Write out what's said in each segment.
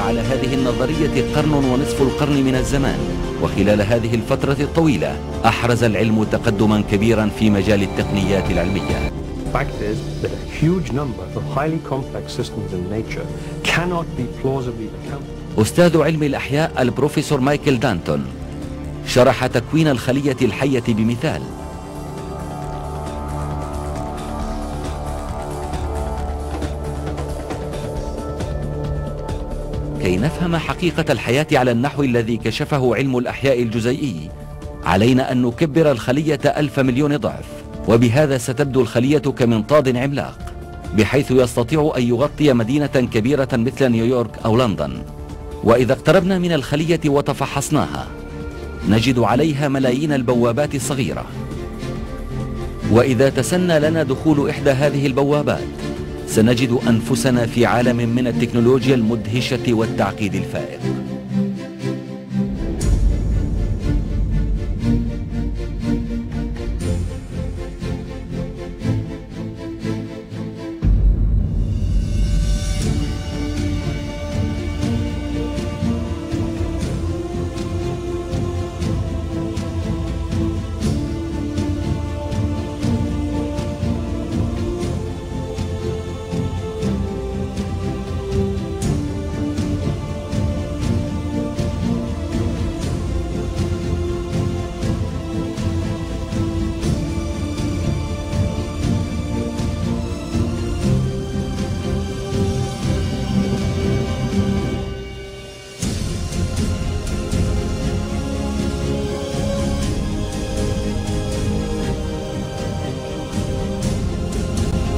على هذه النظرية قرن ونصف القرن من الزمان، وخلال هذه الفترة الطويلة أحرز العلم تقدما كبيرا في مجال التقنيات العلمية. fact is that a huge number of highly complex systems in nature cannot be plausibly accounted. أستاذ علم الأحياء البروفيسور مايكل دانتون شرح تكوين الخلية الحية بمثال. كي نفهم حقيقة الحياة على النحو الذي كشفه علم الأحياء الجزيئي، علينا أن نكبر الخلية 1000 مليون ضعف، وبهذا ستبدو الخلية كمنطاد عملاق، بحيث يستطيع أن يغطي مدينة كبيرة مثل نيويورك أو لندن. وإذا اقتربنا من الخلية وتفحصناها نجد عليها ملايين البوابات الصغيرة، وإذا تسنى لنا دخول إحدى هذه البوابات سنجد أنفسنا في عالم من التكنولوجيا المدهشة والتعقيد الفائق.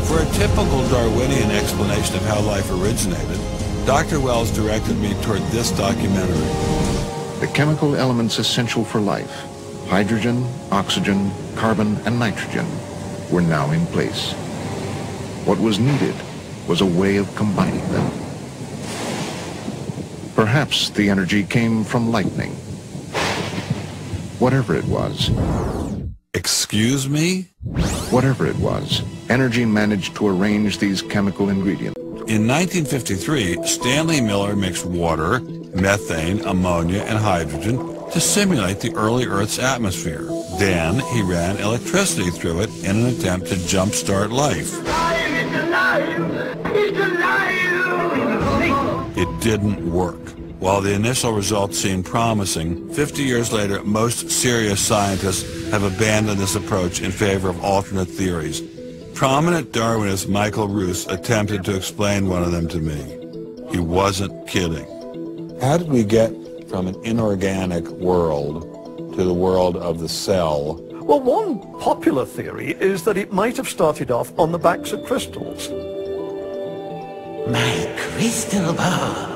For a typical Darwinian explanation of how life originated, Dr. Wells directed me toward this documentary. The chemical elements essential for life, hydrogen, oxygen, carbon, and nitrogen, were now in place. What was needed was a way of combining them. Perhaps the energy came from lightning. Whatever it was. Excuse me? Whatever it was, energy managed to arrange these chemical ingredients. In 1953, Stanley Miller mixed water, methane, ammonia, and hydrogen to simulate the early Earth's atmosphere. Then he ran electricity through it in an attempt to jumpstart life. It's alive! It's alive! It didn't work. While the initial results seemed promising, 50 years later, most serious scientists have abandoned this approach in favor of alternate theories. Prominent Darwinist Michael Roos attempted to explain one of them to me. He wasn't kidding. How did we get from an inorganic world to the world of the cell? Well, one popular theory is that it might have started off on the backs of crystals. My crystal ball.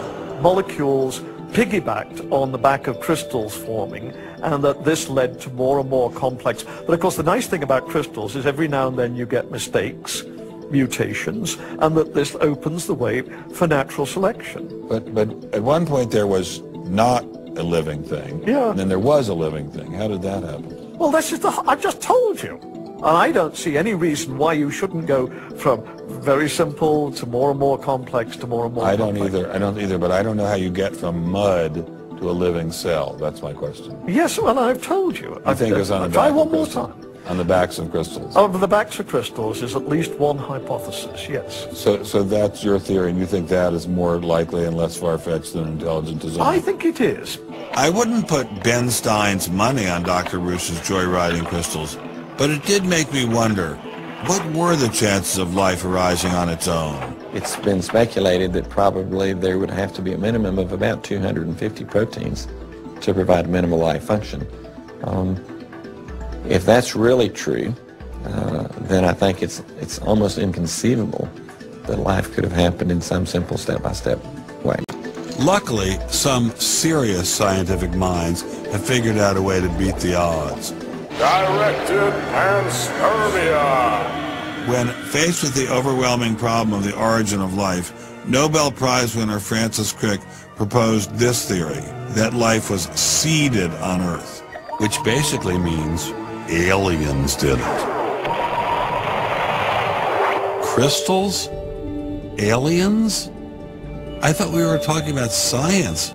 Molecules piggybacked on the back of crystals forming, and that this led to more and more complex. But of course the nice thing about crystals is every now and then you get mistakes, mutations, and that this opens the way for natural selection. But at one point there was not a living thing, Yeah. and then there was a living thing. How did that happen? Well, this is I've just told you. And I don't see any reason why you shouldn't go from very simple to more and more complex to more and more complex. I don't either, but I don't know how you get from mud to a living cell. That's my question. Yes, well, I've told you. I think it's on the Try back one of more crystals. time. On the backs of crystals. Oh, the backs of crystals is at least one hypothesis, yes. So that's your theory, and you think that is more likely and less far-fetched than intelligent design? I think it is. I wouldn't put Ben Stein's money on Dr. Roos's joyriding crystals, but it did make me wonder, what were the chances of life arising on its own? It's been speculated that probably there would have to be a minimum of about 250 proteins to provide minimal life function. If that's really true, then I think it's almost inconceivable that life could have happened in some simple step-by-step way. Luckily, some serious scientific minds have figured out a way to beat the odds. Directed panspermia. When faced with the overwhelming problem of the origin of life, Nobel Prize winner Francis Crick proposed this theory, that life was seeded on Earth, which basically means aliens did it. Crystals? Aliens? I thought we were talking about science.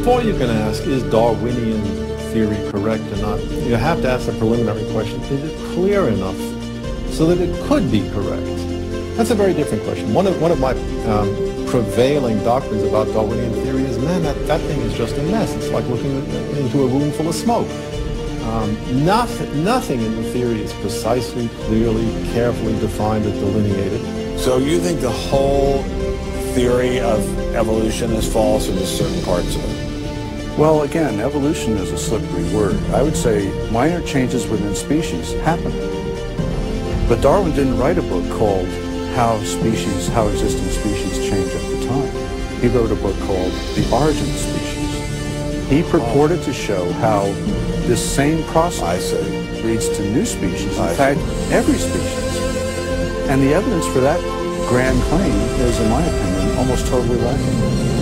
Before you can ask, is Darwinian theory correct or not, you have to ask the preliminary question, is it clear enough so that it could be correct? That's a very different question. One of my prevailing doctrines about Darwinian theory is, man, that thing is just a mess. It's like looking into a room full of smoke. Nothing in the theory is precisely, clearly, carefully defined or delineated. So you think the whole theory of evolution is false, or just certain parts of it? Well, again, evolution is a slippery word. I would say minor changes within species happen. But Darwin didn't write a book called How Existing Species Change Over Time. He wrote a book called The Origin of Species. He purported to show how this same process leads to new species, in fact, every species. And the evidence for that grand claim is, in my opinion, almost totally lacking.